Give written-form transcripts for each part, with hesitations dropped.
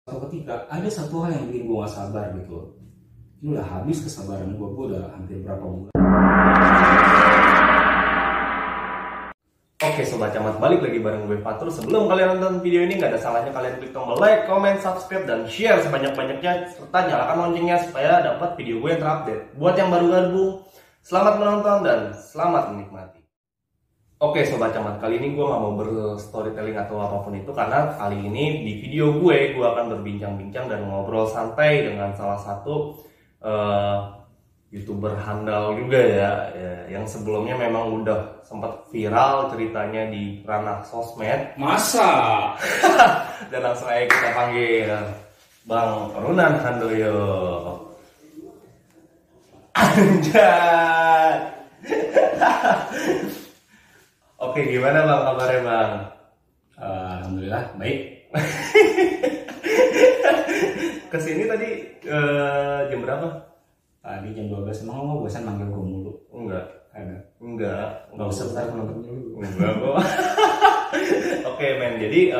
Suatu ketika ada satu hal yang bikin gue gak sabar gitu. Ini udah habis kesabaran gue udah hampir berapa bulan. Oke Sobat Camat, balik lagi bareng gue Fatur. Sebelum kalian nonton video ini, gak ada salahnya kalian klik tombol like, comment, subscribe, dan share sebanyak-banyaknya, serta nyalakan loncengnya supaya dapat video gue yang terupdate. Buat yang baru gabung, selamat menonton dan selamat menikmati. Oke Sobat Camat, kali ini gue gak mau berstorytelling atau apapun itu, karena kali ini di video gue akan berbincang-bincang dan ngobrol santai dengan salah satu YouTuber handal juga ya, yang sebelumnya memang udah sempat viral ceritanya di ranah sosmed. Masa? Dan langsung aja kita panggil Bang Runan Handoyo. Anjay. Oke, gimana Bang kabarnya Bang? Alhamdulillah baik. Kesini tadi jam berapa? Tadi jam 12. Emang lo bosan manggil gue mulu? Enggak. Enggak usah bentar penonton dulu. Enggak kok. Oke men, jadi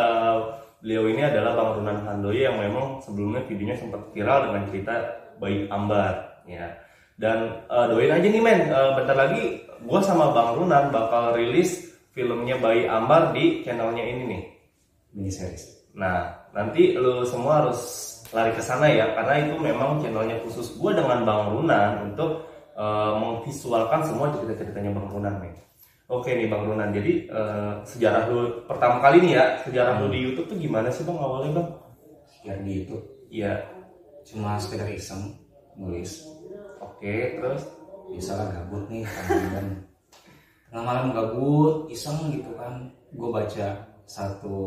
beliau ini adalah Bang Runan Handoyo yang memang sebelumnya videonya sempat viral dengan cerita bayi ambar ya. Dan doain aja nih men, bentar lagi gua sama Bang Runan bakal rilis filmnya Bayi Ambar di channelnya ini nih, mini series. Nah, nanti lu semua harus lari ke sana ya, karena itu memang channelnya khusus gue dengan Bang Runan untuk memvisualkan semua cerita-ceritanya Bang Runan nih. Oke nih Bang Runan, jadi sejarah lu pertama kali nih ya, sejarah lu di YouTube tuh gimana sih Bang awalnya Bang? Sejarah di YouTube? Iya. Cuma sekedar iseng nulis. Oke, terus? Biasalah gabut nih kan. Tengah malam gabut, iseng gitu kan. Gue baca satu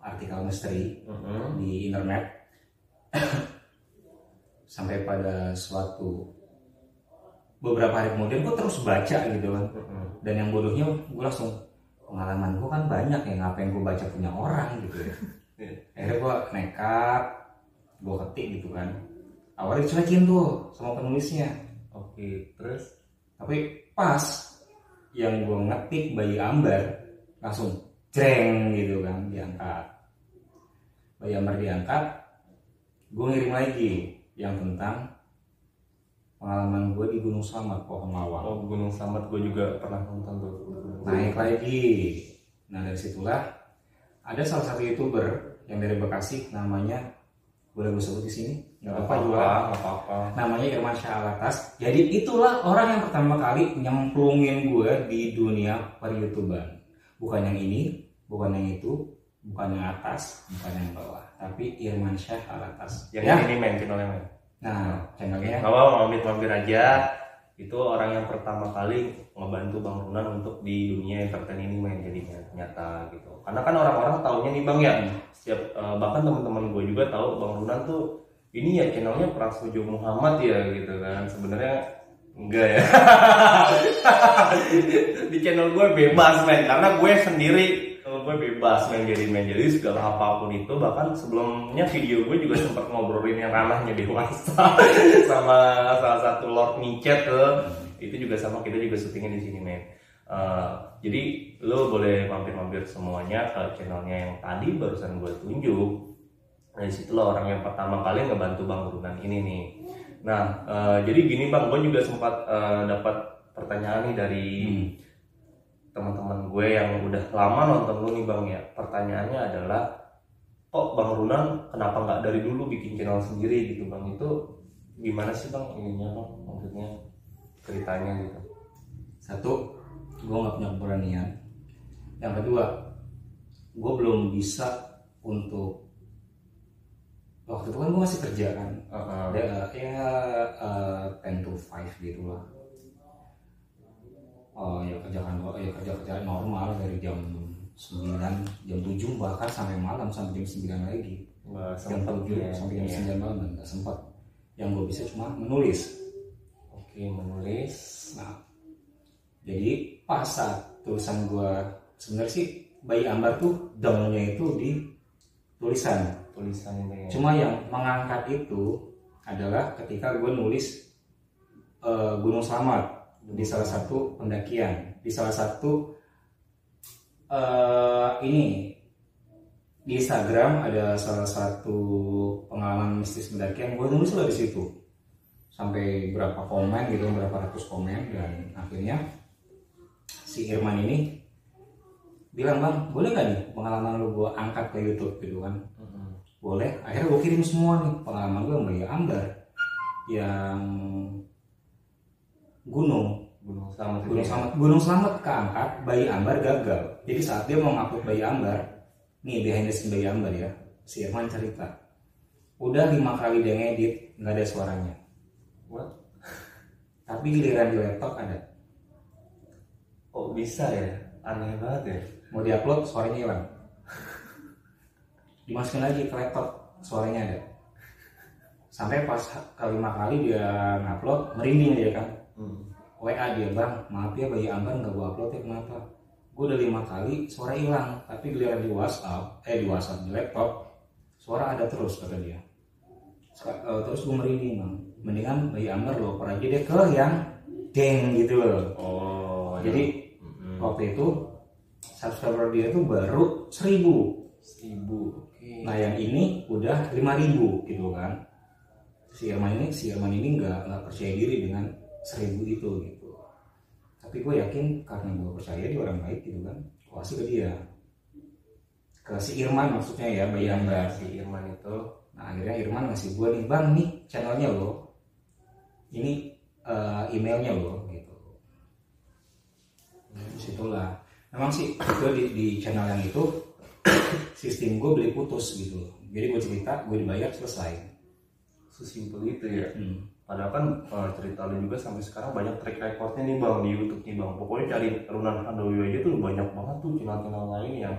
artikel misteri di internet. Sampai pada suatu beberapa hari kemudian gue terus baca gitu kan. Dan yang bodohnya gue langsung, pengalaman gue kan banyak ya, ngapain gue baca punya orang gitu ya. Akhirnya gue nekat, gue ketik gitu kan. Awalnya dicuekin tuh sama penulisnya. Oke, terus? Tapi pas yang gue ngetik Bayi Ambar, langsung jreng gitu kan, diangkat. Bayi Ambar diangkat, gue ngirim lagi yang tentang pengalaman gue di Gunung Slamet, Pohon Lawang. Oh, Gunung Slamet gue juga pernah nonton tuh. Naik lagi. Nah dari situlah ada salah satu YouTuber yang dari Bekasi, namanya boleh gue sebut di sini? Nggak apa-apa. Namanya Irman Syah Alatas. Jadi itulah orang yang pertama kali nyemplungin gue di dunia per-YouTuber. Bukan yang ini, bukan yang itu, bukan yang atas, bukan yang bawah, tapi Irman Syah Alatas. Yang ini men, channelnya men. Nah, channelnya. Kalau mampir aja, itu orang yang pertama kali ngebantu Bang Runan untuk di dunia entertain ini men, jadinya ternyata gitu. Karena kan orang-orang taunya nih Bang ya, setiap bahkan teman-teman gue juga tahu Bang Runan tuh ini ya channelnya Prasojo Muhammad ya gitu kan. Sebenarnya enggak ya. Di channel gue bebas men, karena gue sendiri, kalau gue bebas jadi segala apapun itu. Bahkan sebelumnya video gue juga sempat ngobrolin yang ranahnya dewasa sama salah satu Lord Micet tuh. Itu juga sama, kita juga syutingnya di sini men. Jadi lo boleh mampir semuanya ke channelnya yang tadi barusan gue tunjuk. Nah disitulah orang yang pertama kali ngebantu Bang Runan ini nih. Nah jadi gini Bang, gue juga sempat dapat pertanyaan nih dari teman-teman gue yang udah lama nonton lu nih Bang ya. Pertanyaannya adalah, kok Bang Runan kenapa nggak dari dulu bikin channel sendiri gitu Bang? Itu gimana sih Bang ininya Bang, maksudnya ceritanya gitu? Satu, gue nggak punya keberanian. Yang kedua, gue belum bisa untuk, waktu itu kan gue masih kerja kan, 10 to 5 gitu lah. Kerja normal dari jam 9, jam 7 bahkan sampai malam, sampai jam 9 lagi. Jam 7 sampai jam 9 malam nggak sempat. Yang gue bisa cuma menulis. Oke, menulis. Nah, jadi pas saat tulisan gue, sebenarnya sih Bayi Ambar tuh dongnya itu di tulisan ini ya. Cuma yang mengangkat itu adalah ketika gue nulis Gunung Slamet di salah satu pendakian, di salah satu ini di Instagram ada salah satu pengalaman mistis mendaki yang gue nulis lah di situ, sampai berapa komen gitu, berapa ratus komen, dan akhirnya si Irman ini bilang, bang boleh gak nih pengalaman lu gue angkat ke YouTube gitu kan. Boleh. Akhirnya gue kirim semua nih pengalaman gue sama Bayi Ambar yang Gunung Slamet keangkat, Bayi Ambar gagal. Jadi saat dia mau ngupload Bayi Ambar, nih behind the scene Bayi Ambar ya, si Irman cerita udah 5 kali dia ngedit nggak ada suaranya. What? Tapi giliran di laptop ada. Oh bisa ya, aneh banget ya. Mau diupload suaranya hilang, dimasukin lagi ke laptop suaranya ada. Sampai pas kelima kali dia ngupload merinding dia kan. WA dia, bang maaf ya Bayi Ambar nggak gua upload ya, kenapa? Gue udah 5 kali suara hilang, tapi giliran di WhatsApp di laptop suara ada terus, kata dia. Terus gue merinding, bang mendingan Bayi Ambar lo oper aja deh ke yang geng gitu loh. Jadi waktu itu subscriber dia tuh baru 1000. Okay. Nah yang ini udah 5000 gitu kan. Si Irman ini nggak percaya diri dengan 1000 itu gitu. Tapi gue yakin karena gue percaya dia orang baik gitu kan, gue kasih ke dia, ke si Irman maksudnya ya, Bayi Ambar. Si Irman itu. Nah akhirnya Irman ngasih gue nih, bang nih channelnya lo, ini emailnya lo gitu. Disitulah memang sih itu di channel yang itu sistem gue beli putus gitu loh. Jadi gue cerita, gue dibayar, selesai. Sesimpel itu ya. Padahal kan cerita lu juga sampai sekarang banyak track recordnya nih bang di YouTube nih bang. Pokoknya cari Ronan Handoyo aja tuh banyak banget tuh channel-channel lain yang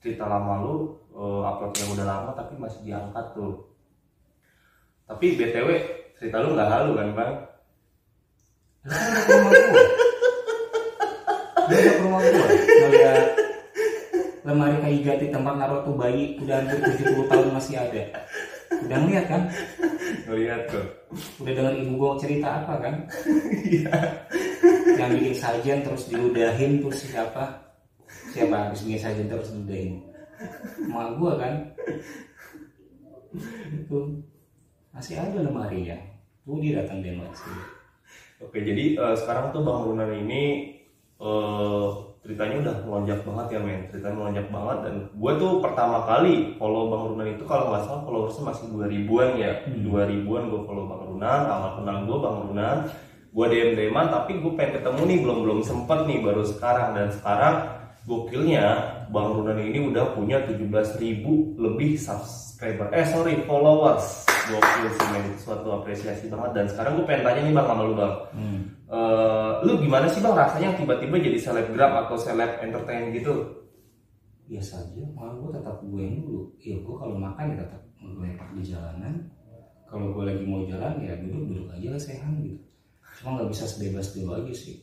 cerita lama lu upload yang udah lama tapi masih diangkat tuh. Tapi BTW cerita lu nggak halu kan bang? Dia ke rumah gue ngeliat lemari kayu jati tempat naruh tuh bayi udah hampir 70 tahun masih ada. Udah ngeliat kan? Ngeliat tuh. Udah denger ibu gue cerita apa kan? Iya. Yang bikin sajian terus diludahin tuh siapa habis bikin sajian terus diludahin? Emak gue kan? Itu masih ada lemari ya. Tuh dia datang dia masih. Oke, jadi sekarang tuh Bang Ronan ini ceritanya udah melonjak banget ya men, ceritanya melonjak banget. Dan gue tuh pertama kali follow Bang Ronan itu kalau nggak salah followersnya masih 2000-an ya. 2000-an gue follow Bang Ronan, awal kenal gue Bang Ronan, gue DM-an tapi gue pengen ketemu nih belum sempet nih, baru sekarang. Dan sekarang gokilnya Bang Ronan ini udah punya 17.000 lebih followers. Gokil sih men, itu suatu apresiasi banget. Dan sekarang gue pengen tanya nih bang sama lu bang, lu gimana sih bang rasanya tiba-tiba jadi selebgram atau seleb entertain gitu? Biasa aja, malah gue tetap gue yang dulu. Ya gue kalau makan ya tetap ngelepak di jalanan. Kalau gue lagi mau jalan ya duduk aja lah sehat gitu. Cuma nggak bisa sebebas dulu aja sih.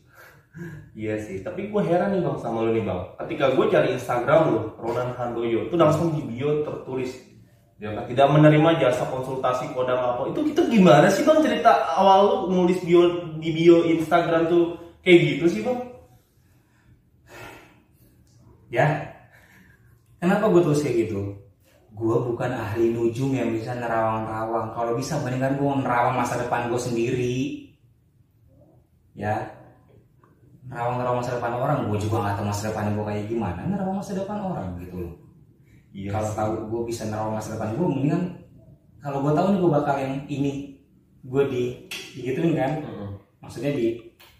Iya sih, tapi gue heran nih bang sama lu nih bang. Ketika gue cari Instagram lu, Ronan Handoyo, tuh langsung di bio tertulis dia tidak menerima jasa konsultasi kodam apa. Itu gimana sih bang cerita awal lu nulis di bio Instagram tuh kayak gitu sih bang? Ya, kenapa gue tulis kayak gitu? Gue bukan ahli nujum yang bisa nerawang-rawang. Kalau bisa mendingan gue nerawang masa depan gue sendiri. Ya, nerawang masa depan orang, gue juga nggak tahu masa depan gue kayak gimana. Nerawang masa depan orang gitu loh. Yes. Kalau tahu gue bisa nerawang masa depan gue, mendingan kalau gue tahu nih gue bakal yang ini gue digituin kan. Maksudnya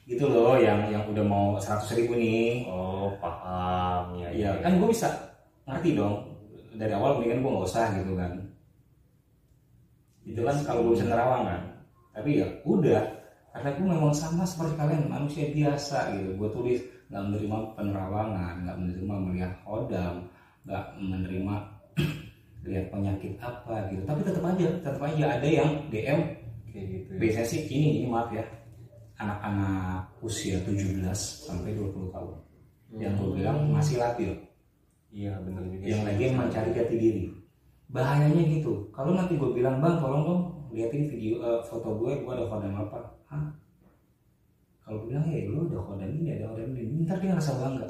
gitu loh, yang udah mau 100.000 nih. Oh paham ya. Iya kan gue bisa ngerti dong dari awal, mendingan gue nggak usah gitu kan. Itu kan kalau gue bisa nerawang kan. Tapi ya udah, karena gue memang sama seperti kalian, manusia biasa gitu. Gue tulis nggak menerima penerawangan, nggak menerima melihat kodam, nggak menerima lihat penyakit apa gitu. Tapi tetap aja ada yang DM kayak gitu ya. Biasanya sih ini maaf ya, anak-anak usia 17 sampai 20 tahun yang gue bilang masih labil. Iya benar juga. Yang lagi mencari jati diri. Bahayanya gitu. Kalau nanti gue bilang bang tolong dong liatin video foto gue ada kodam apa? Hah? Kalau gue bilang ya lu ada kodam ini, ntar dia ngerasa bangga.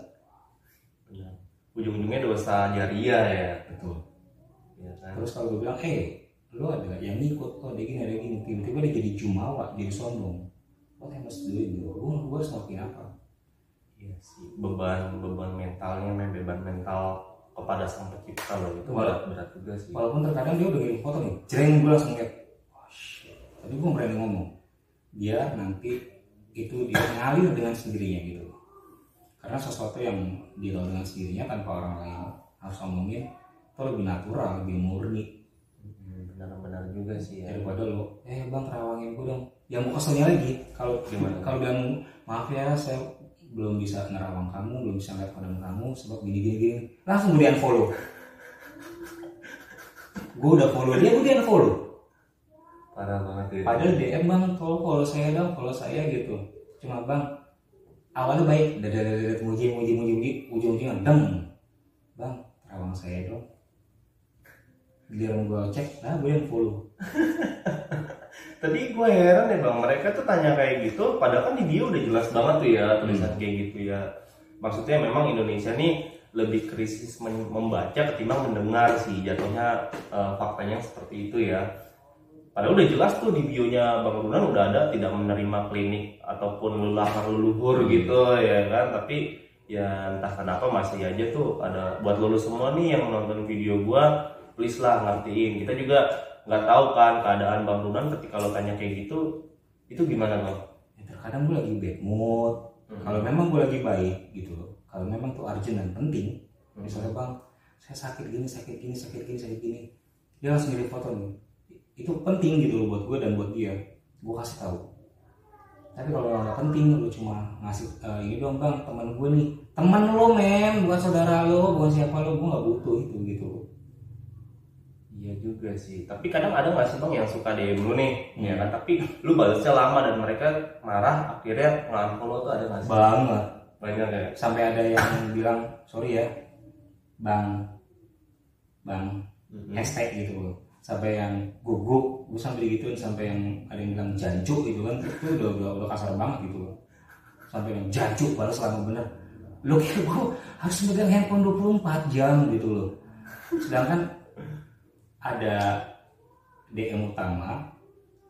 Benar. Ujung-ujungnya dosa jariah ya. Betul. ya kan? Terus kalau gue bilang lu ada yang ngikut, ada gini, tiba-tiba dia jadi jumawa, jadi sombong. What I must do gitu, gue harus ngelakuin apa? Iya sih, beban mentalnya, beban mental kepada sang pencipta loh, itu berat juga sih. Walaupun terkadang dia udah ngirim foto nih, jreng, gue langsung lihat, oh shit. Tapi gue berani ngomong, biar nanti itu dia ngalir dengan sendirinya gitu. Karena sesuatu yang dilakukan dengan sendirinya tanpa orang lain harus ngomongin, itu lebih natural, lebih murni. Benar-benar juga sih ya. Daripada lo, bang terawangin gue dong. Yang mau keselnya lagi, kalau bilang maaf ya saya belum bisa nerawang kamu, belum bisa lihat kodam kamu sebab gini, langsung gue di-unfollow. Gue udah follow dia, gue di-unfollow. Parah banget ya. Padahal DM bang, tolong follow saya dong, follow saya gitu. Cuma bang, awalnya baik, dari muji, ujung-ujungnya deng. Bang, terawang saya dong. Giliran gue cek, nah gue unfollow. Tapi gue heran ya bang, mereka tuh tanya kayak gitu, padahal kan di bio udah jelas banget tuh ya tulisan kayak gitu ya. Maksudnya memang Indonesia nih lebih krisis membaca ketimbang mendengar sih, jatuhnya faktanya seperti itu ya. Padahal udah jelas tuh di bionya Bang Runan udah ada tidak menerima klinik ataupun leluhur gitu ya kan. Tapi ya entah kenapa masih aja tuh ada. Buat lulus semua nih yang menonton video gua, please lah ngertiin. Kita juga nggak tahu kan keadaan Bang Runan ketika lo tanya kayak gitu, itu gimana bang? Ya, terkadang gue lagi bad mood. Kalau memang gue lagi baik gitu loh. Kalau memang tuh urgent dan penting, misalnya bang, saya sakit gini, dia langsung ngirim foto nih. Itu penting gitu loh buat gue dan buat dia. Gue kasih tahu. Tapi kalau nggak penting, lu cuma ngasih ini dong bang, teman gue nih, teman lo men, bukan saudara lo, bukan siapa lo, gue nggak butuh itu gitu. Iya juga sih, tapi kadang ada nggak sih bang yang suka DM lu nih, ya kan? Tapi lu balasnya lama dan mereka marah, akhirnya nge-unfollow tuh ada nggak sih? Banyak ya. Sampai ada yang bilang sorry ya, bang, hashtag gitu loh. Sampai yang guguk, gue sampai digituin, sampai yang ada yang bilang jancuk gitu kan, itu udah kasar banget gitu loh. Sampai yang jancuk balas lama bener. Lo kira gue harus megang handphone 24 jam gitu loh. Sedangkan ada DM utama,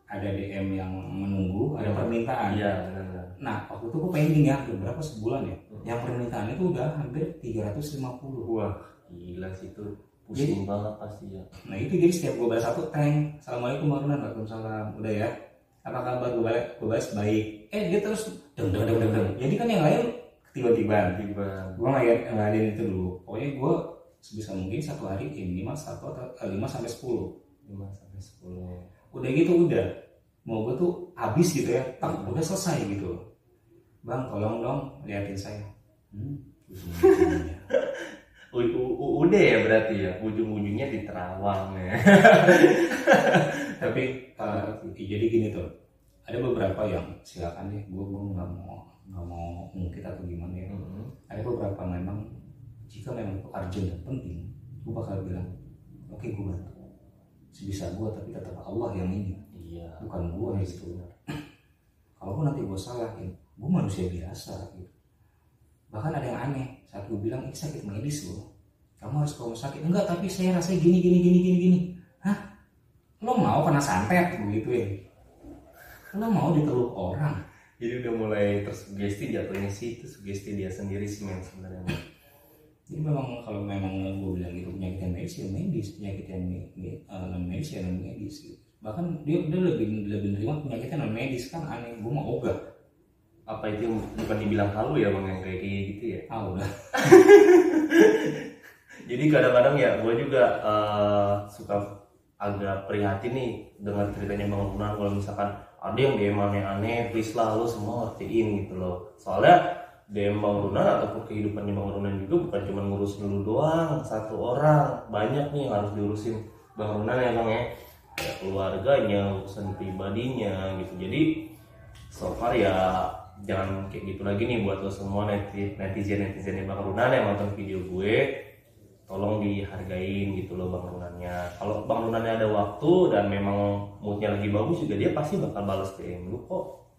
ada DM yang menunggu, ada permintaan. Iya benar. Nah waktu itu gue pending ya, berapa sebulan ya. Yang permintaannya itu udah hampir 350. Wah gila sih itu, pusing banget pasti ya. Nah itu jadi setiap gue balas satu tank, assalamualaikum warahmatullahi wabarakatuh, waalaikumsalam, udah ya. Apa kabar, gue balas baik. Dia terus deng. Jadi kan yang lain tiba-tiba. Gue ngadain itu dulu. Pokoknya gue sebisa mungkin satu hari minimal 5 sampai 10. Udah gitu udah. Mau gue tuh habis gitu ya. Udah selesai gitu. Bang tolong dong liatin saya. Udah ya berarti ya, ujung-ujungnya di Terawang ya. Tapi jadi gini tuh. Ada beberapa yang silakan deh, gue nggak mau mungkin atau gimana ya. Ada beberapa memang jika memang itu urgent dan penting, gue bakal bilang oke, gue bantu sebisa gue, tapi tetap Allah yang ini, bukan gue gitu. Kalaupun nanti gue salah ya, gue manusia biasa gitu. Bahkan ada yang aneh saat gue bilang ini sakit medis loh, kamu harus ke rumah sakit. Enggak, tapi saya rasanya gini. Hah? Lo mau kena santet begitu ya? Lo mau diteluk orang? Jadi udah mulai tersugesti jatuhnya sih, itu sugesti dia sendiri sih men sebenarnya. Jadi memang kalau memang gue bilang itu penyakit yang medis, penyakit yang non medis ya non medis gitu. Bahkan dia lebih nerima penyakit yang non medis, kan aneh. Gue mau ogah. Apa itu bukan dibilang halu ya bang yang kayak gitu ya? Udah. Jadi kadang-kadang ya gue juga suka agak prihatin nih dengan ceritanya Bang Runan. Kalau misalkan ada yang DM aneh-aneh, please lah lo semua ngertiin gitu loh. Soalnya DM Bang Runan ataupun kehidupannya Bang Runan juga bukan cuma ngurusin lu doang, satu orang, banyak nih yang harus diurusin Bang Runan ya bang ya. Ya keluarganya, urusan pribadinya gitu. Jadi so far ya jangan kayak gitu lagi nih buat lo semua netizen Bang Runan yang nonton video gue. Tolong dihargain gitu loh Bang Runannya. Kalau Bang Runannya ada waktu dan memang moodnya lagi bagus juga, dia pasti bakal balas DM lu kok.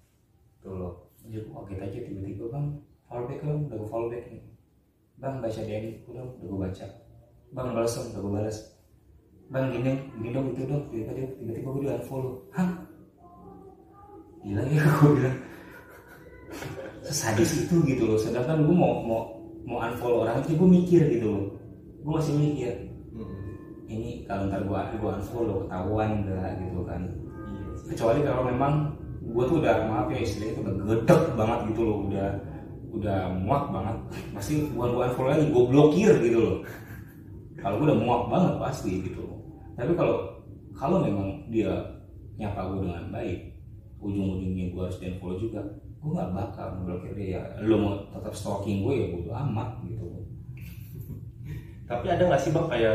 Tuh loh. Jadi gue kaget aja tiba-tiba bang, follow back lo, udah gue follow back nih. Bang baca DM, udah gue baca. Bang balas, udah gue balas. bang gini dong gitu dong, tiba-tiba gue di unfollow. Hah, gila ya gue bilang, sesadis itu gitu loh. Sedangkan gue mau unfollow orang itu gue mikir gitu loh, gue masih mikir ini kalau ntar gue unfollow ketahuan enggak gitu kan. Kecuali kalau memang gue tuh udah, maaf ya istilahnya, udah gedek banget gitu loh, udah muak banget, pasti gue unfollow lagi, gue blokir gitu loh. Kalau gue udah muak banget pasti gitu loh. Tapi kalau memang dia nyapa gue dengan baik, ujung-ujungnya gue harus di unfollow juga, gue nggak bakal ngeblokir dia. Lo mau tetap stalking gue ya bodo amat gitu. Tapi ada nggak sih bang kayak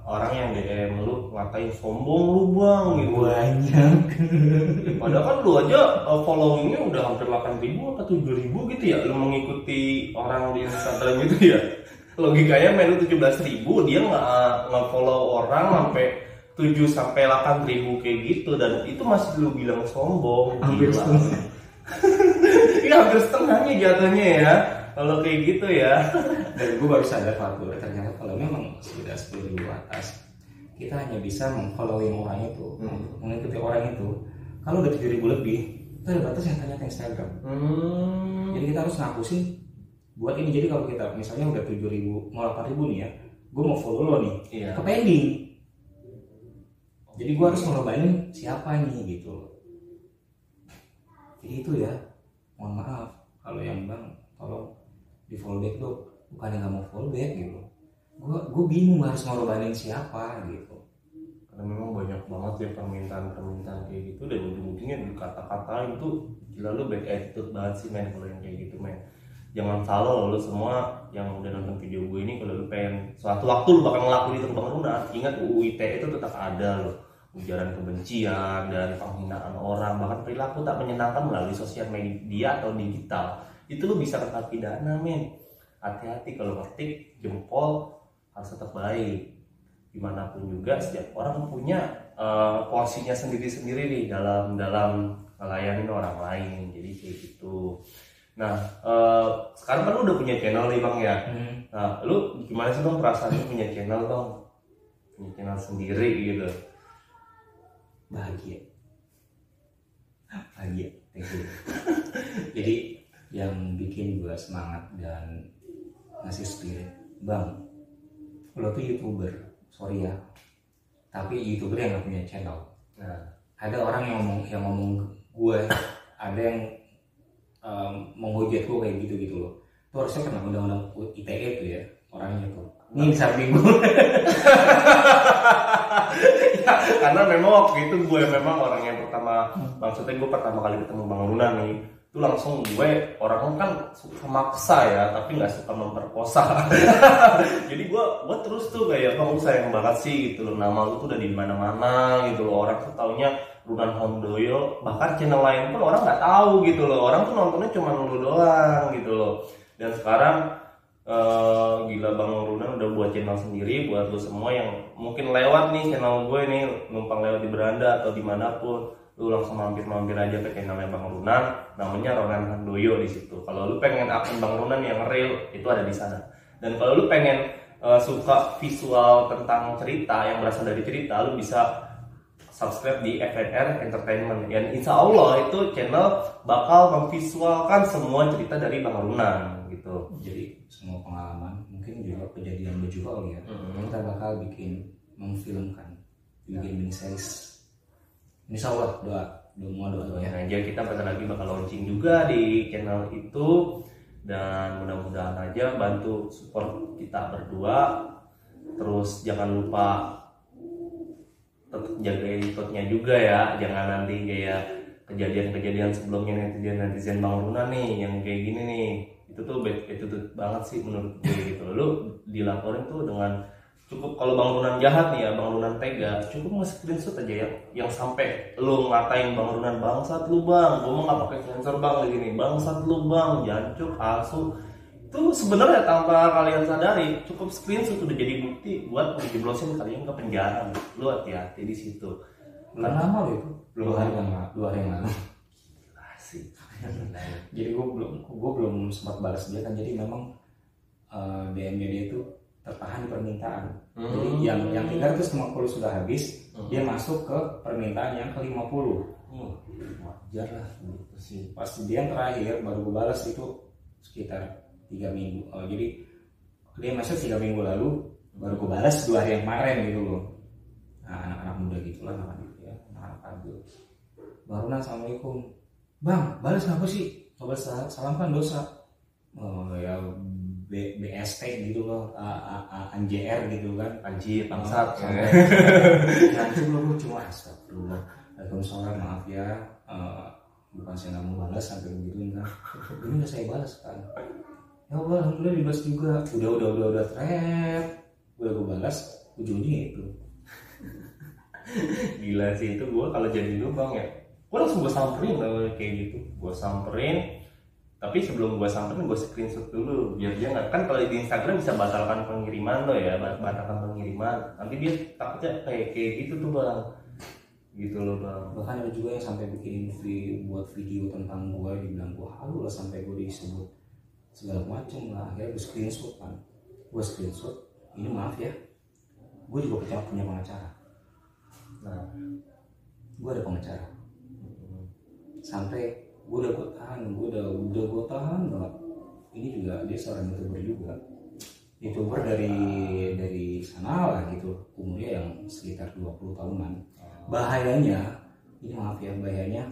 orang yang DM lu ngatain sombong lu bang gitu? Banyak. Padahal kan lu aja followingnya udah hampir 8.000 atau 7.000 gitu ya, lu mengikuti orang di Instagram itu ya. Logikanya main lu 17.000, dia nge-follow orang sampai 7-8.000 kayak gitu, dan itu masih lu bilang sombong. Hampir setengah. Iya hampir setengahnya jatuhnya ya kalau kayak gitu ya. Dan gue baru sadar faktor, ternyata kalau memang sudah 10.000 atas, kita hanya bisa meng-following orang itu, mengikuti orang itu. Kalau udah 7.000 lebih, itu ada batas yang ternyata Instagram. Jadi kita harus ngapusin buat ini. Jadi kalau kita misalnya udah 7.000 mau 8.000 nih ya, gue mau follow lo nih, ke pending. Jadi gue harus ngelobain siapa nih gitu. Jadi itu ya, mohon maaf kalau yang bang, tolong di follow back dong. Bukannya nggak mau follow back gitu, gue bingung harus ngorbanin siapa gitu. Karena memang banyak banget ya permintaan kayak gitu, dan ujung-ujungnya dikata-katain tuh. Gila lu bad attitude banget sih men kalau yang kayak gitu men. Jangan salah lo semua yang udah nonton video gue ini, kalau lu pengen suatu waktu lu bakal ngelakuin itu pembangunan, ingat UU ITE itu tetap ada loh. Ujaran kebencian dan penghinaan orang, bahkan perilaku tak menyenangkan melalui sosial media atau digital, itu lu bisa kena pidana men. Hati-hati kalau ngetik jempol harus tetap baik. Dimanapun juga setiap orang punya porsinya sendiri-sendiri nih dalam melayani orang lain. Jadi kayak gitu. Nah sekarang kan lu udah punya channel nih bang ya. Nah lu gimana sih bang perasaan lu punya channel bang? Punya channel sendiri gitu. Bahagia. Thank you. Jadi yang bikin gue semangat dan ngasih spirit, bang, lo tuh YouTuber, sorry ya, tapi YouTuber yang gak punya channel. Nah, ada orang yang ngomong gue, ada yang menghujat gue kayak gitu loh. Itu harusnya kena undang-undang ITE tuh ya, orangnya tuh. Ini di samping gue. Ya, karena memang waktu itu gue memang orang yang pertama, maksudnya gue pertama kali ketemu Bang Luna nih, itu langsung gue orangnya kan suka maksa ya, tapi nggak suka memperkosa. Jadi gue terus tuh kayak, bang lu sayang banget sih gitu loh, nama lu tuh udah di mana-mana gitu loh, orang tuh taunya Runan Hondoyo, bahkan channel lain pun orang nggak tahu gitu loh, orang tuh nontonnya cuma lu doang gitu loh. Dan sekarang gila Bang Runan udah buat channel sendiri buat lu semua yang mungkin lewat nih channel gue nih, numpang lewat di beranda atau dimanapun, lu langsung mampir aja ke channelnya Bang Runan, namanya Ronan Handoyo di situ. Kalau lu pengen akun Bang Runan yang real, itu ada di sana. Dan kalau lu pengen suka visual tentang cerita yang berasal dari cerita, lu bisa subscribe di FNR Entertainment. Dan insya Allah itu channel bakal memvisualkan semua cerita dari Bang Runan gitu. Jadi semua pengalaman, mungkin juga kejadian berjual ya, kita bakal memfilmkan, bikin mini series. Insya Allah doa ya. Nah, jadi kita bentar lagi bakal launching juga di channel itu, dan mudah-mudahan aja bantu support kita berdua. Terus jangan lupa tetap jaga ikutnya juga ya, jangan nanti kayak kejadian-kejadian sebelumnya netizen Bang Luna nih yang kayak gini nih, itu tuh bad attitude banget sih menurut gue gitu. Lu dilaporin tuh dengan cukup, kalau Bang Runan jahat nih ya, Bang Runan tega, cukup nge-screenshot aja yang sampai lu ngatain Bang Runan, bangsat lu bang, gue mau nggak pakai sensor bang lagi nih, bangsat lu bang, jancuk, asu. Itu sebenarnya tanpa kalian sadari, cukup screenshot udah jadi bukti buat menjeblosin kalian ke penjara. Lu hati-hati di situ. Belum lama loh itu, 2 hari yang lalu. Asik. Jadi gue belum sempat balas dia kan, jadi memang DM dia itu tertahan di permintaan. Jadi yang 350 sudah habis, dia masuk ke permintaan yang ke-50. Wajar lah gitu sih. Pasti dia yang terakhir baru gue balas itu sekitar 3 minggu. Jadi dia masuk 3 minggu lalu, baru gue balas 2 hari yang kemarin gitu loh. Nah, anak-anak muda gitulah namanya ya, anak-anak kagel. Baru assalamualaikum. Bang, balas apa sih? Coba salam kan dosa. Ya BST gitu loh, ANJR gitu kan, Anjir, bangsat. Nanti lo cuma astagfirullah. Waalaikumsalam, maaf ya, bukan saya nggak mau balas sampai begitu kan. Ini udah saya balas kan. Ya Allah, alhamdulillah dibalas juga. Udah thread, udah gue balas, ujungnya itu. Gila sih itu gue kalau jadi lu bang ya, gue langsung gue samperin kalau kayak gitu. Gue samperin, tapi sebelum gue samperin gue screenshot dulu biar dia nggak, kan kalau di Instagram bisa batalkan pengiriman lo ya, batalkan pengiriman. Nanti dia takutnya kayak gitu tuh bang, gitu loh bang. Bahkan ada juga yang sampai bikin buat video tentang gue, dibilang gue halu lah, sampai gue disebut segala macam lah. Akhirnya gue screenshot kan, ini maaf ya, gue juga punya pengacara. Nah, gue ada pengacara. Sampai gue udah tahan banget. Ini juga dia seorang youtuber dari sana lah gitu, umurnya yang sekitar 20 tahunan. Bahayanya, ini maaf ya, bahayanya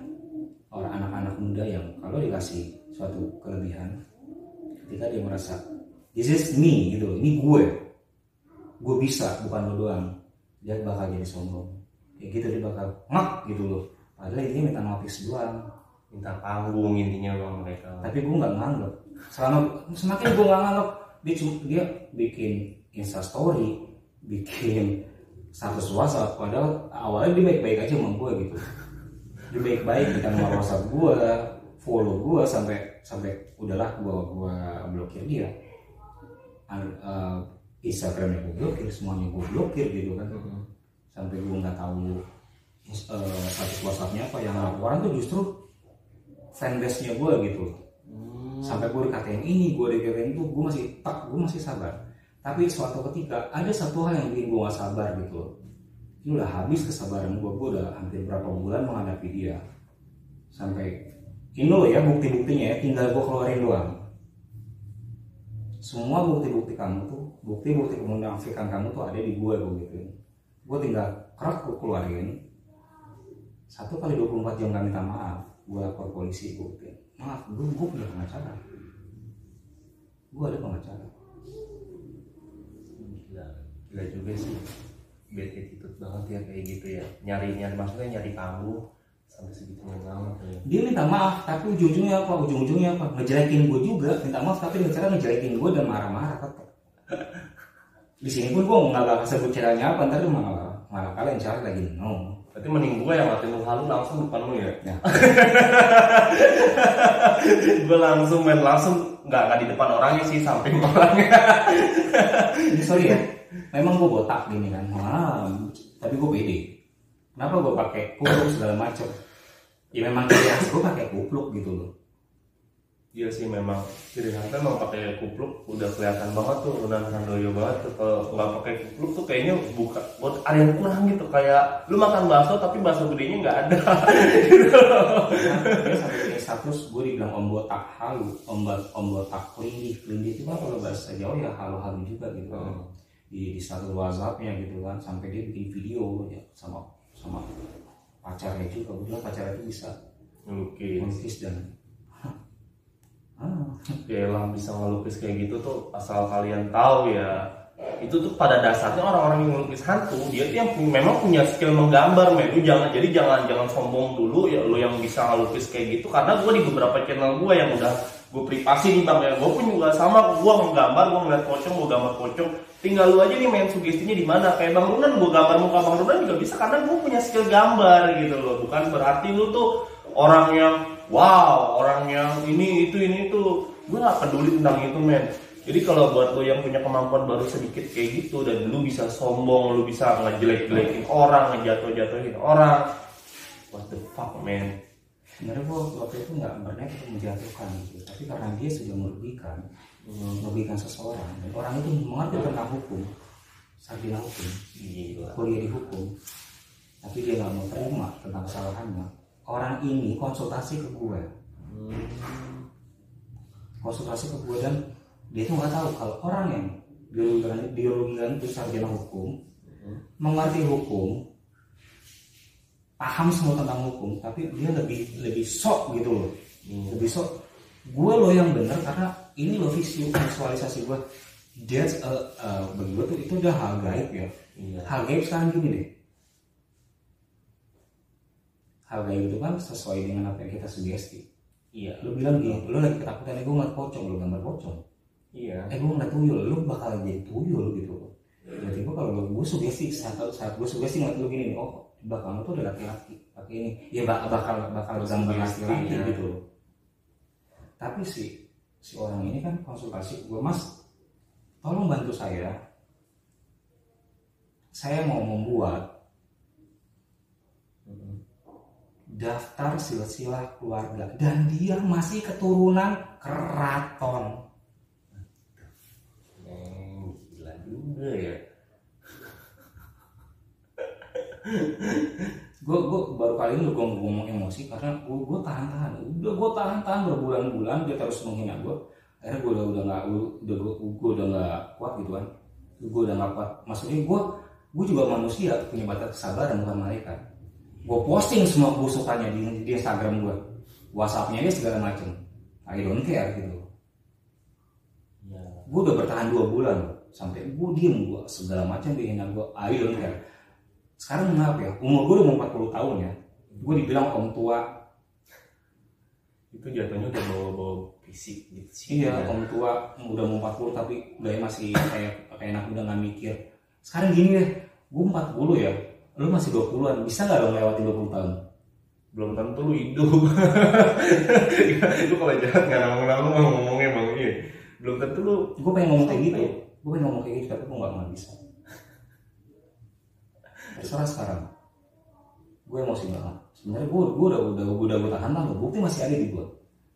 orang anak-anak muda yang kalau dikasih suatu kelebihan, ketika dia merasa this is me gitu, ini gue bisa, bukan lo doang, dia bakal jadi sombong kayak gitu, dia bakal ngak gitu loh. Padahal ini minta notis doang, minta panggung intinya bang mereka. tapi gue nggak nganggep. Semakin gue nggak nganggep, dia bikin Insta story, bikin status WhatsApp, padahal awalnya dia baik-baik aja sama gue gitu. Dia baik-baik, kita nomor WhatsApp gue, follow gue sampai udahlah gue blokir dia. Instagramnya gue blokir, semuanya gue blokir gitu kan. Sampai gue nggak tahu status WhatsAppnya apa. Yang orang tuh justru fanbase-nya gue gitu. Sampai gue dikatain ini, gue dikatain itu, gue masih sabar. Tapi suatu ketika ada satu hal yang bikin gue gak sabar gitu. Ini udah habis kesabaran gue udah hampir berapa bulan menghadapi dia. Sampai ini loh ya bukti-buktinya ya, tinggal gue keluarin doang. Semua bukti-bukti kamu tuh, bukti-bukti kemunafikan kamu tuh ada di gue gitu. Gue tinggal kerak gue keluarin. 1 kali 24 jam gak minta maaf, gue lapor polisi, gue bilang maaf, gue punya pengacara, gue ada pengacara. Gila juga sih, bad attitude banget ya kayak gitu ya, nyari maksudnya nyari panggung sampai segitunya banget ya. Dia minta maaf tapi ujung-ujungnya apa, ngejelekin gue juga. Minta maaf tapi ngejelekin gue dan marah-marah tetap. Di sini pun gue nggak sebut caranya apa, ntar malah kalian cari lagi no. Berarti mending gue yang ngatain lu halu langsung depan lu ya. Gue langsung nggak di depan orangnya sih, samping orangnya. Ini sorry ya, memang gue botak gini kan, tapi gue pede. Kenapa gue pakai kupluk segala macam? Ya memang ciri khas gue pakai kupluk gitu loh. Iya sih memang ciri khasnya memang pakai kupluk udah kelihatan banget tuh, udah handoyo banget tuh. Kalau nggak pakai kupluk tuh kayaknya buat ada yang kurang gitu, kayak lu makan bakso tapi bakso gedenya nggak ada. Dia sampai punya status gue dibilang om botak halu, om botak kelindih itu kan kalau bahasa Jawa ya halu-halu juga gitu. Di status WhatsAppnya gitu kan, sampai dia bikin video ya sama pacarnya juga. Kebetulan pacarnya itu bisa melukis dan Elang bisa ngelukis kayak gitu tuh, asal kalian tahu ya, itu tuh pada dasarnya orang-orang yang ngelukis hantu dia tuh yang memang punya skill menggambar men. Lu jangan sombong dulu ya lo yang bisa ngelukis kayak gitu, karena gue di beberapa channel gue yang udah gue privasi nih bang ya, gue pun juga sama, gue menggambar, gue ngeliat pocong, gue gambar pocong. Tinggal lu aja nih main sugestinya di mana. Kayak Bang Runan, gue gambar muka Bang Runan juga bisa karena gue punya skill gambar gitu loh. Bukan berarti lu tuh orang yang wow, orang yang ini itu. Gue gak peduli tentang itu men. Jadi kalau buat lo yang punya kemampuan baru sedikit kayak gitu, dan lu bisa sombong, lu bisa ngejelek-jelekin orang, ngejatuh-jatuhin orang, what the fuck man. Sebenarnya gue waktu itu nggak berniat untuk menjatuhkan gitu, tapi karena dia sudah merugikan seseorang, dan orang itu mengerti tentang hukum. sarjana hukum, Gila. kuliah di hukum, tapi dia nggak mau terima tentang kesalahannya. Orang ini konsultasi ke gue, dan dia tuh nggak tahu kalau orang yang biologikan itu sarjana hukum, mengerti hukum, paham semua tentang hukum, tapi dia lebih sok gitu loh, lebih sok. Gue loh yang bener karena ini loh visualisasi gue. Bagi gue tuh itu udah hal gaib ya. Hal gaib sekarang gini deh. Hal gaib itu kan sesuai dengan apa yang kita sugesti. Iya. Lu bilang gini, lu lagi ketakutan, gue ngeliat pocong, lu gambar pocong. Iya. Gue ngeliat tuyul, lu bakal jadi tuyul gitu. Jadi gue kalau gue sugesti saat gue sugesti ngeliat lu gini, oh belakang lu tuh ada laki-laki pakai ini, ya bakal gambar laki-laki gitu. Tapi si orang ini kan konsultasi gue, Mas, tolong bantu saya mau membuat daftar silsilah keluarga dan dia masih keturunan keraton. Gila juga ya. gue baru kali ini gue ngomong emosi karena gue tahan berbulan-bulan dia terus menghina gue. Akhirnya gue udah nggak kuat gitu kan. Gue udah nggak kuat. Maksudnya gue juga manusia, punya batas kesabaran, bukan malaikat. Gue posting semua busukannya di Instagram gue, WhatsAppnya dia segala macem. I don't care gitu. Ya. Gue udah bertahan 2 bulan sampai gue diem, gue segala macam dihina gue. I don't care. Sekarang maaf ya, umur gue udah mau 40 tahun ya. Gue dibilang om tua. Itu jatuhnya udah bawa fisik gitu sih. Iya, om tua udah mau 40 tapi udah masih kayak enak, udah gak mikir. Sekarang gini deh, gue 40 ya, lu masih 20-an, bisa gak lo lewati 20 tahun? Belum tentu lu hidup. Lu kalau jahat gak nanggung ngomongnya bang. Iya. Belum tentu lu. Gue pengen ngomong kayak gitu, tapi gue gak bisa. Terserah sekarang. Gue emosi banget. Sebenarnya gue udah tahan lah, bukti masih ada di gue.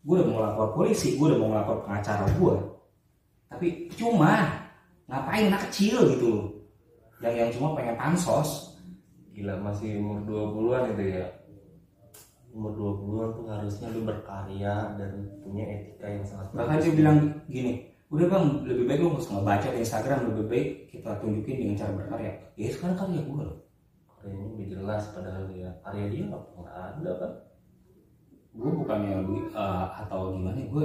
Gue udah mau lapor polisi, gue udah mau lapor pengacara gue. Tapi cuma ngapain anak kecil gitu loh. Yang cuma pengen pansos. Gila, masih umur 20-an itu ya. Umur 20-an tuh harusnya lu berkarya dan punya etika yang sangat bagus. Bahkan dia bilang gini, udah bang, lebih baik lu nggak usah baca di Instagram, lebih baik kita tunjukin dengan cara berkarya. Ya sekarang karya gue loh. Karyanya udah jelas padahal ya. Karya dia nggak ada kan. Gue bukannya atau gimana, gue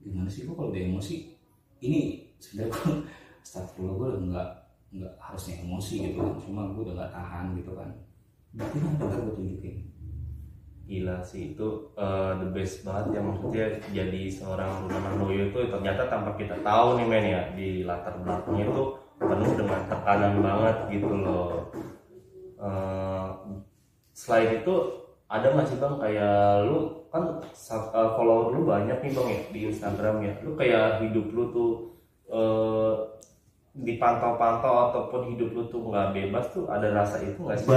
gimana sih, gue kalau udah emosi ini sebenarnya gue astagfirullah, gue udah nggak harusnya emosi gitu kan, cuma gue udah nggak tahan gitu kan. Berarti kan bentar gue tunjukin. Gila sih itu the best banget ya, maksudnya jadi seorang Runa Mardoyo itu ternyata tanpa kita tahu nih men ya, di latar belakangnya itu penuh dengan tekanan banget gitu loh. Selain itu ada nggak sih bang kayak lu kan follower lu banyak nih bang ya di Instagram ya, lu kayak hidup lu tuh dipantau-pantau ataupun hidup lu tuh nggak bebas tuh, ada rasa itu nggak sih?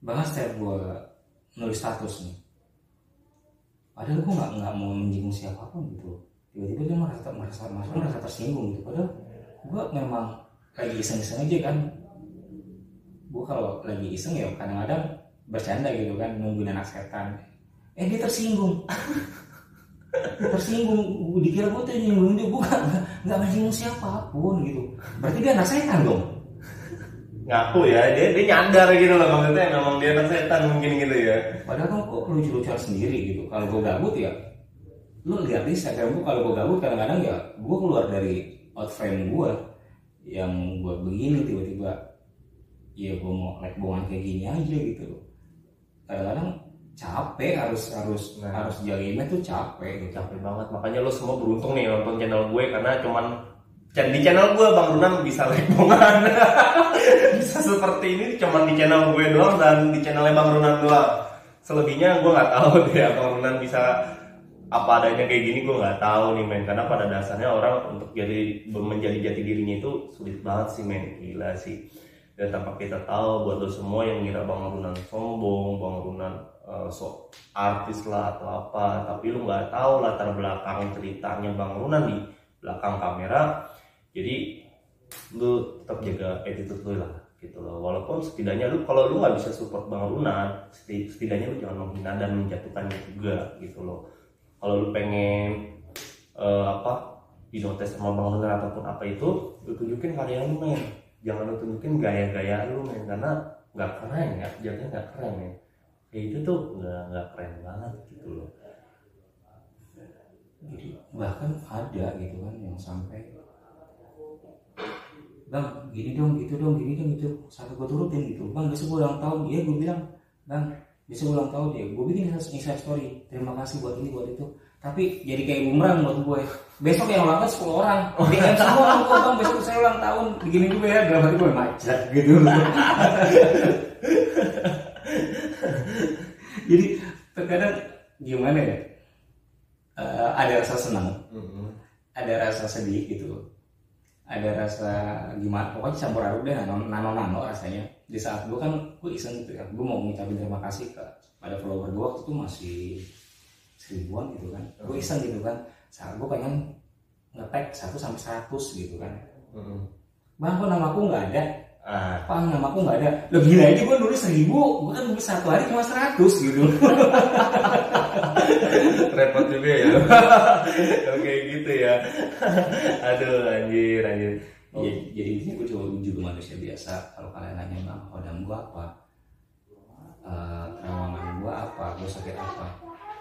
Banget setiap gue nulis status nih, padahal gue nggak mau menyinggung siapapun gitu, tiba-tiba dia merasa tersinggung gitu, padahal gue memang lagi iseng-iseng aja kan. Gue kalau lagi iseng ya kadang-kadang bercanda gitu kan, nungguin anak setan. Dia tersinggung. Dikira gue tuh nyinggung dia, gue nggak menyinggung siapapun gitu. Berarti dia anak setan dong. Ngaku ya, dia nyadar gitu loh, maksudnya memang dia anak setan mungkin gitu ya. Padahal kan kok lucu-lucuan sendiri gitu. Kalau gue gabut ya, lu lihat di Instagram gue, kalau gue gabut kadang-kadang ya gue keluar dari outframe gue yang gue begini, tiba-tiba ya gue mau like bongan kayak gini aja gitu. Kadang-kadang capek, harus jaga image tuh capek gitu. Capek banget, makanya lo semua beruntung nih nonton channel gue, karena cuman di channel gue Bang Runan bisa lepongan. Bisa seperti ini cuman di channel gue doang dan di channelnya Bang Runan doang. Selebihnya gue nggak tahu deh Bang Runan bisa apa adanya kayak gini, gue nggak tahu nih men, karena pada dasarnya orang untuk menjadi jati dirinya itu sulit banget sih men, gila sih. Dan tanpa kita tahu, buat lo semua yang ngira Bang Runan sombong, Bang Runan sok artis lah atau apa, tapi lu nggak tahu latar belakang ceritanya Bang Runan di belakang kamera. Jadi lu tetap jaga attitude lu lah gitu loh. Walaupun setidaknya lu kalau lu nggak bisa support Bang Runan, setidaknya lu jangan menghina dan menjatuhkannya juga gitu loh. Kalau lu pengen dinotes sama Bang Runan ataupun apa itu, lu tunjukin karya lu men, jangan lu tunjukin gaya-gaya lu men, karena nggak keren ya, jadinya nggak keren ya. Kayak itu tuh nggak keren banget gitu loh. Jadi bahkan ada gitu kan yang sampai, bang gini dong gitu dong gini dong gitu, sampai gue turutin gitu. Bang besok gue ulang tahun, iya gue bilang bang besok ulang tahun ya, gue bikin Insta story terima kasih buat ini buat itu, tapi jadi kayak bumerang buat gue. Besok yang ulang tahun 10 orang DM semua, bang besok saya ulang tahun begini juga ya, dalam hati gue macet gitu. Jadi terkadang gimana ya, ada rasa senang, ada rasa sedih gitu, ada rasa gimana, pokoknya campur aduk deh, nano rasanya. Di saat gue kan gue iseng gitu ya, gue mau ngucapin terima kasih pada follower gue waktu itu masih 1000-an gitu kan, gue iseng gitu kan, saat gue pengen nge-tag 1-100 gitu kan. Bang kok namaku nggak ada, Bang namaku nggak ada, lo gila aja gue nulis 1000, gue kan nulis satu hari cuma 100 gitu. Repot juga ya. Oke gitu ya. Aduh anjir. Jadi ini gue juga manusia biasa. Kalau kalian nanya bang kodam gue apa, terawangan gue apa, gue sakit apa,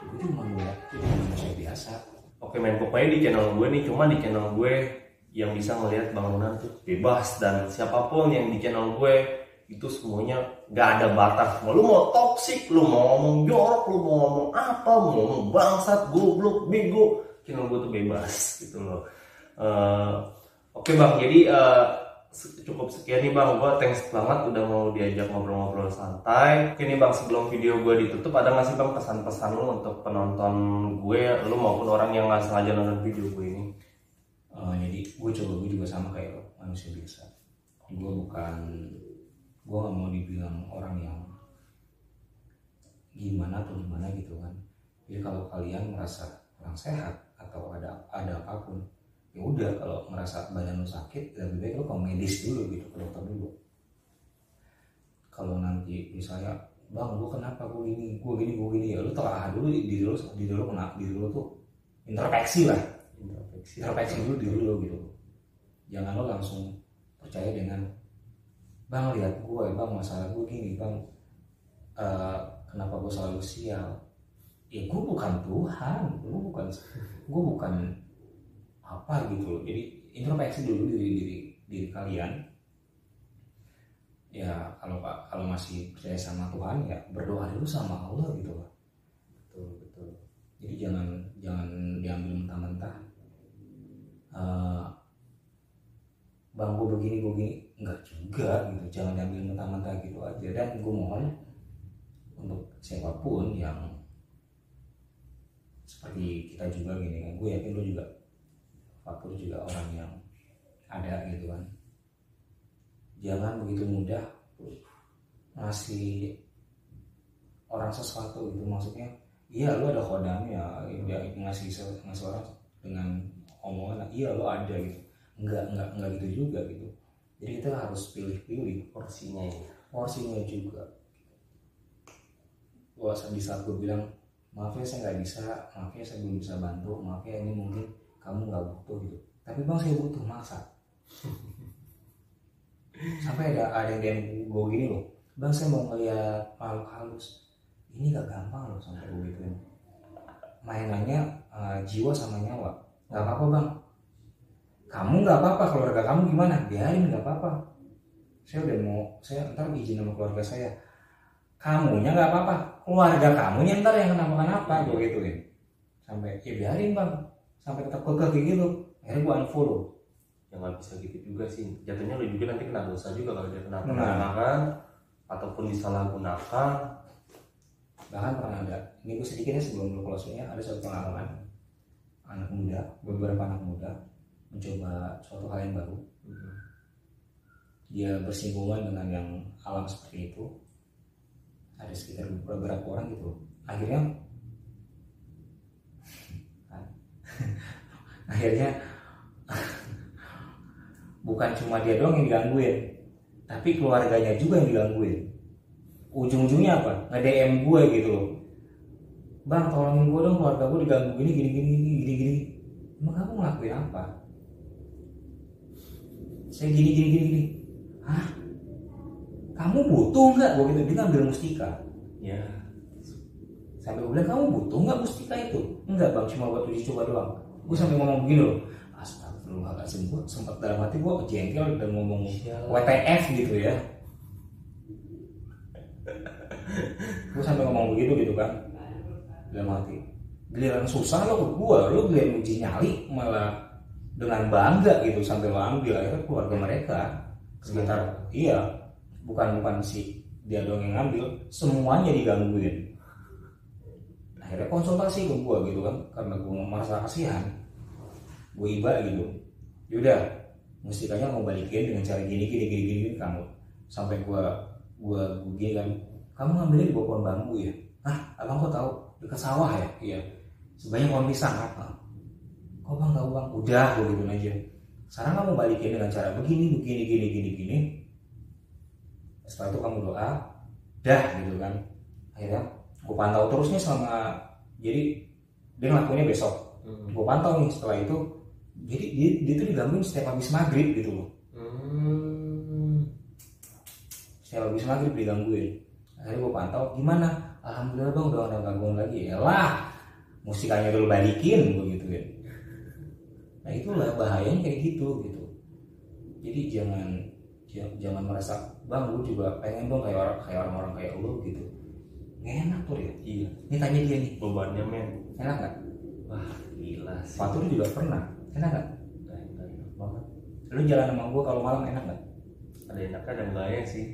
gue cuma manusia biasa. Oke men, pokoknya di channel gue nih, cuma di channel gue yang bisa ngelihat Bang Runan tuh bebas, dan siapapun yang di channel gue itu semuanya nggak ada batas. Lu mau toksik, lu mau ngomong jorok, lu mau ngomong apa, mau ngomong bangsat, goblok, bego, channel gue tuh bebas gitu loh. Oke bang, jadi cukup sekian nih bang, gue thanks banget udah mau diajak ngobrol-ngobrol santai. Oke nih bang, sebelum video gue ditutup, ada nggak sih bang pesan-pesan lu untuk penonton gue, lu maupun orang yang nggak sengaja nonton video gue ini? Jadi gue juga sama kayak lo, manusia biasa. Gue nggak mau dibilang orang yang gimana atau gimana gitu kan. Jadi kalau kalian merasa kurang sehat atau ada apapun, ya udah, kalau merasa badan lu sakit lebih baik lu ke medis dulu gitu, ke dokter dulu. Kalau nanti misalnya bang gue kenapa gue gini ya lu telah dulu diri lu tuh introspeksi dulu diri lu gitu. Jangan lo langsung percaya dengan bang lihat gue bang masalah gue gini bang, kenapa gue selalu sial. Ya gue bukan Tuhan, gue bukan apa gitu loh. Jadi introspeksi dulu diri kalian. Ya kalau masih percaya sama Tuhan ya berdoa dulu sama Allah gitu loh. Betul. Jadi jangan diambil mentah-mentah. Bang gue begini enggak juga gitu. Jangan diambil mentah-mentah gitu aja. Dan gue mohon untuk siapapun yang seperti kita juga gini kan, gue yakin lo juga faktor juga orang yang ada gitu kan. Jangan begitu mudah ngasih orang sesuatu gitu, maksudnya iya lo ada kodamnya ya, ngasih orang dengan omongan iya lo ada gitu, enggak gitu juga gitu. Jadi kita harus pilih porsinya juga. Di saat gue bilang maaf ya saya nggak bisa, maaf ya saya belum bisa bantu, maaf ya ini mungkin kamu nggak butuh gitu, tapi bang saya butuh, maksa. Sampai ada yang gue gini loh, bang saya mau ngeliat makhluk halus, ini gak gampang loh sampai gue gituin. Mainannya jiwa sama nyawa, nggak apa-apa bang, kamu nggak apa-apa, keluarga kamu gimana biarin, nggak apa-apa, saya ntar izin sama keluarga saya, kamunya nggak apa-apa, keluarga kamunya ntar yang kenapa-kenapa, gue gituin. Sampai ya biarin bang, sampai tetap kekeh kayak gitu, akhirnya gue unfollow. Ya nggak bisa gitu juga sih, jatuhnya lu juga nanti kena dosa juga kalau dia kena pengaruhan ataupun disalahgunakan. Bahkan pernah ada, ini gue sedikitnya sebelum lu closingnya, ada suatu pengalaman beberapa anak muda mencoba suatu hal yang baru. Dia bersinggungan dengan yang alam seperti itu, ada sekitar beberapa orang gitu. Akhirnya bukan cuma dia doang yang digangguin, tapi keluarganya juga yang digangguin. Ujung-ujungnya apa? Nge-DM gue gitu loh, bang tolongin gue dong, keluarga gue diganggu gini. Emang kamu ngelakuin apa? Saya gini. Hah? Kamu butuh nggak? Gue gitu, dia ngambil mustika. Ya. Sampai gue bilang, kamu butuh nggak mustika itu? Enggak bang, cuma buat uji coba doang. Gue sampai ngomong begini loh, astagfirullahaladzim, gue sempat dalam hati gue jengkel dan ngomong WTF gitu ya. Gue sampai ngomong begitu gitu kan, dalam hati. Giliran susah lo ke gue, lo giliran uji nyali malah dengan bangga gitu sampai lo ambil. Akhirnya keluarga mereka sekitar, iya, bukan si dia doang yang ngambil, semuanya digangguin. Akhirnya konsultasi ke gue gitu kan, karena gue merasa kasihan, gue iba gitu. Yaudah, mustikanya mau balikin dengan cara gini kamu. Sampai gue gini kan, kamu ngambilnya di bawah pohon bambu ya? Ah, abang kok tahu? Dekat sawah ya? Iya. Sebanyak pohon pisang apa? Kok bang tahu bang? Udah, gue gitu aja. Sekarang kamu balikin dengan cara begini. Setelah itu kamu doa, dah gitu kan. Akhirnya gue pantau terus nih selama, jadi dia ngelakuinnya besok. Gue pantau nih setelah itu, jadi dia tuh digangguin setiap habis maghrib gitu loh. Setiap habis maghrib digangguin. Akhirnya gue pantau, gimana? Alhamdulillah bang udah ada gangguan lagi. Yalah, musikanya dulu balikin begitu kan. Nah itulah bahayanya kayak gitu. Jadi jangan merasa, bang gue juga pengen dong kayak orang-orang kayak lo gitu. Nggak enak tuh ya. Iya. Ini tanya dia nih. Bebannya men. Enak nggak? Wah gila sih. Fatur juga pernah. Enak nggak? Nggak enak banget. Lu jalan sama gue kalau malam enak nggak? Ada enaknya ada enggaknya sih.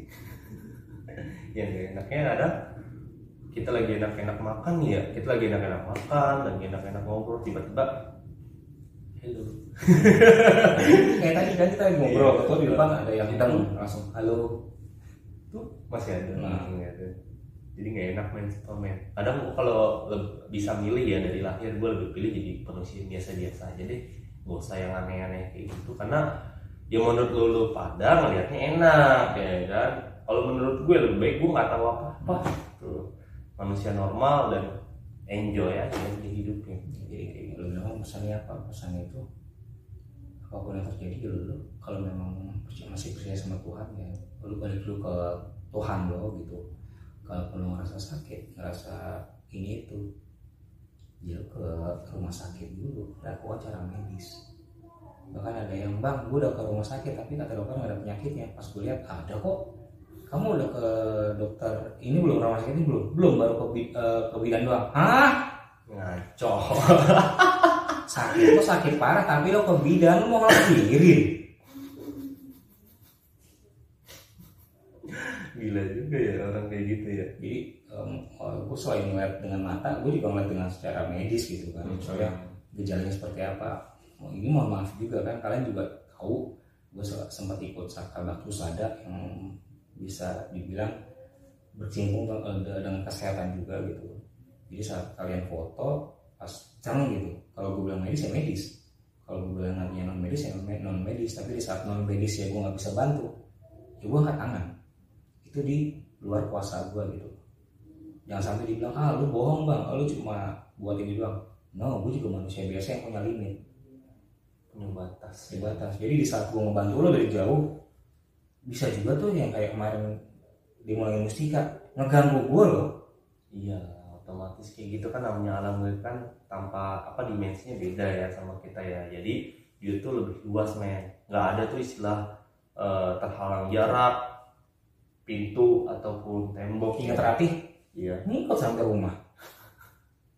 Yang gak enaknya ada, kita lagi enak-enak makan ya, lagi enak-enak ngobrol, tiba-tiba halo. Kayak tadi kan kita lagi ngobrol, betul di depan ada yang datang langsung halo. Tuh masih ada. Gitu. Jadi nggak enak men. Kadang kalau bisa milih ya dari lahir, gue lebih pilih jadi manusia biasa-biasa aja deh, nggak usah yang aneh-aneh kayak gitu. Karena ya menurut lu pada ngelihatnya enak ya kan. Kalau menurut gue lebih baik gue nggak tahu apa-apa. Tuh manusia normal dan enjoy aja di hidupnya. Jadi kayak gitu. Lu pesannya apa? Pesannya itu apapun yang terjadi dulu, kalau memang masih percaya sama Tuhan ya, lu balik dulu ke Tuhan lo gitu. Kalau perlu ngerasa sakit, ngerasa ini itu, ya ke rumah sakit dulu, lakukan cara medis. Bahkan ada yang, bang gue udah ke rumah sakit tapi kata dokter nggak ada penyakitnya. Pas gue lihat ada kok. Kamu udah ke dokter ini belum, rumah sakit ini belum baru ke bidan doang. Hah? Ngaco. Sakit kok sakit parah tapi lo ke bidan, lo mau ngelahirin. Gila juga ya orang kayak gitu ya. Jadi gue selain ngeliat dengan mata, gue juga ngeliat dengan secara medis gitu kan. Soalnya gejalanya seperti apa. Ini mohon maaf juga kan, kalian juga tahu gue sempat ikut Sakal Pusada yang bisa dibilang berkecimpung dengan kesehatan juga gitu. Jadi saat kalian foto pas cang gitu, kalau gue bilang medis ya medis, kalau gue bilang namanya non medis ya non medis. Tapi di saat non medis ya gue nggak bisa bantu, ya gue angkat tangan. Itu di luar kuasa gue gitu. Jangan sampai dibilang lu bohong bang, lu cuma buat ini doang. No, gue juga manusia biasa yang punya limit, punya batas. Jadi di saat gue ngebantu lo dari jauh, bisa juga tuh yang kayak kemarin dimulai mustika ngeganggu gue loh. Iya, otomatis kayak gitu kan, namanya alam kan tanpa dimensinya beda ya sama kita ya. Jadi dia tuh lebih luas men, nggak ada tuh istilah terhalang jarak, pintu ataupun tembok. Ingat Ratih? Iya. Ngikut sampai rumah.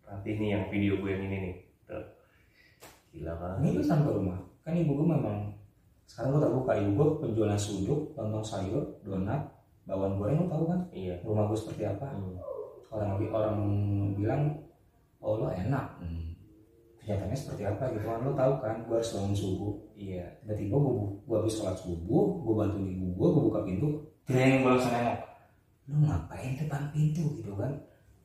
Ratih nih yang video gue yang ini nih. Tuh. Gila kan? Ngikut sampai rumah. Kan ibu gue memang, sekarang gue terbuka, ibu gue penjualan suduk, lontong sayur, donat, bawang goreng, lo tahu kan? Iya. Rumah gue seperti apa? Orang bilang, oh lo enak. Kenyataannya seperti apa gitu kan? Lo tahu kan? Gue harus bangun subuh. Iya. Tiba-tiba gue habis sholat subuh, gue bantu ibu gue buka pintu. Yang gue langsung nengok, lu ngapain depan pintu gitu kan?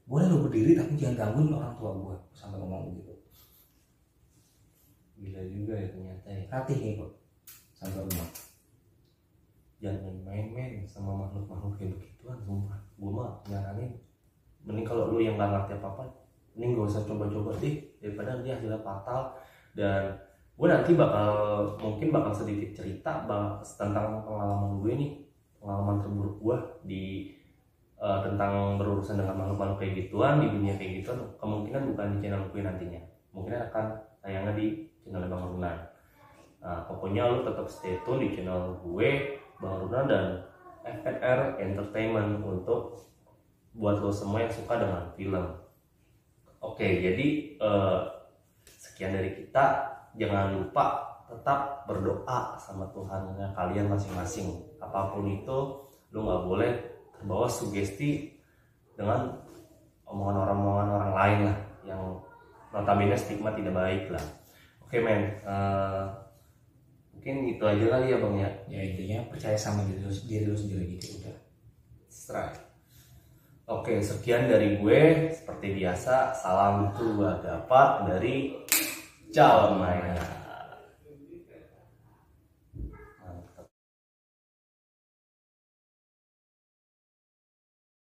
Boleh lu berdiri tapi jangan gangguin orang tua gue. Sampai ngomong begitu. Gila juga ya ternyata ya. Ratih nih kok. sampai rumah. Jangan main-main sama makhluk-makhluk kayak begituan, sumpah. Gue mah nyaranin, mending kalau lu yang gak ngerti apa-apa, mending gak usah coba-coba deh, daripada dia hasilnya fatal. Dan gue nanti mungkin bakal sedikit cerita tentang pengalaman gue nih, pengalaman terburuk gue di tentang berurusan dengan makhluk-makhluk kayak gituan, di dunia kayak gituan. Kemungkinan bukan di channel gue nantinya, mungkin akan tayangnya di channel Bang Runan. Nah, pokoknya lu tetap stay tune di channel gue Bang Runan dan FNR Entertainment untuk buat lo semua yang suka dengan film. Oke, jadi sekian dari kita. Jangan lupa tetap berdoa sama Tuhannya kalian masing-masing. Apapun itu, lo nggak boleh terbawa sugesti dengan omongan orang lain lah, yang notabene stigma tidak baik lah. Oke men, mungkin itu aja kali ya bang ya. Ya intinya percaya sama diri lu sendiri gitu udah. Strike. Oke, sekian dari gue. Seperti biasa, salam tua dapat dari Calon Maya.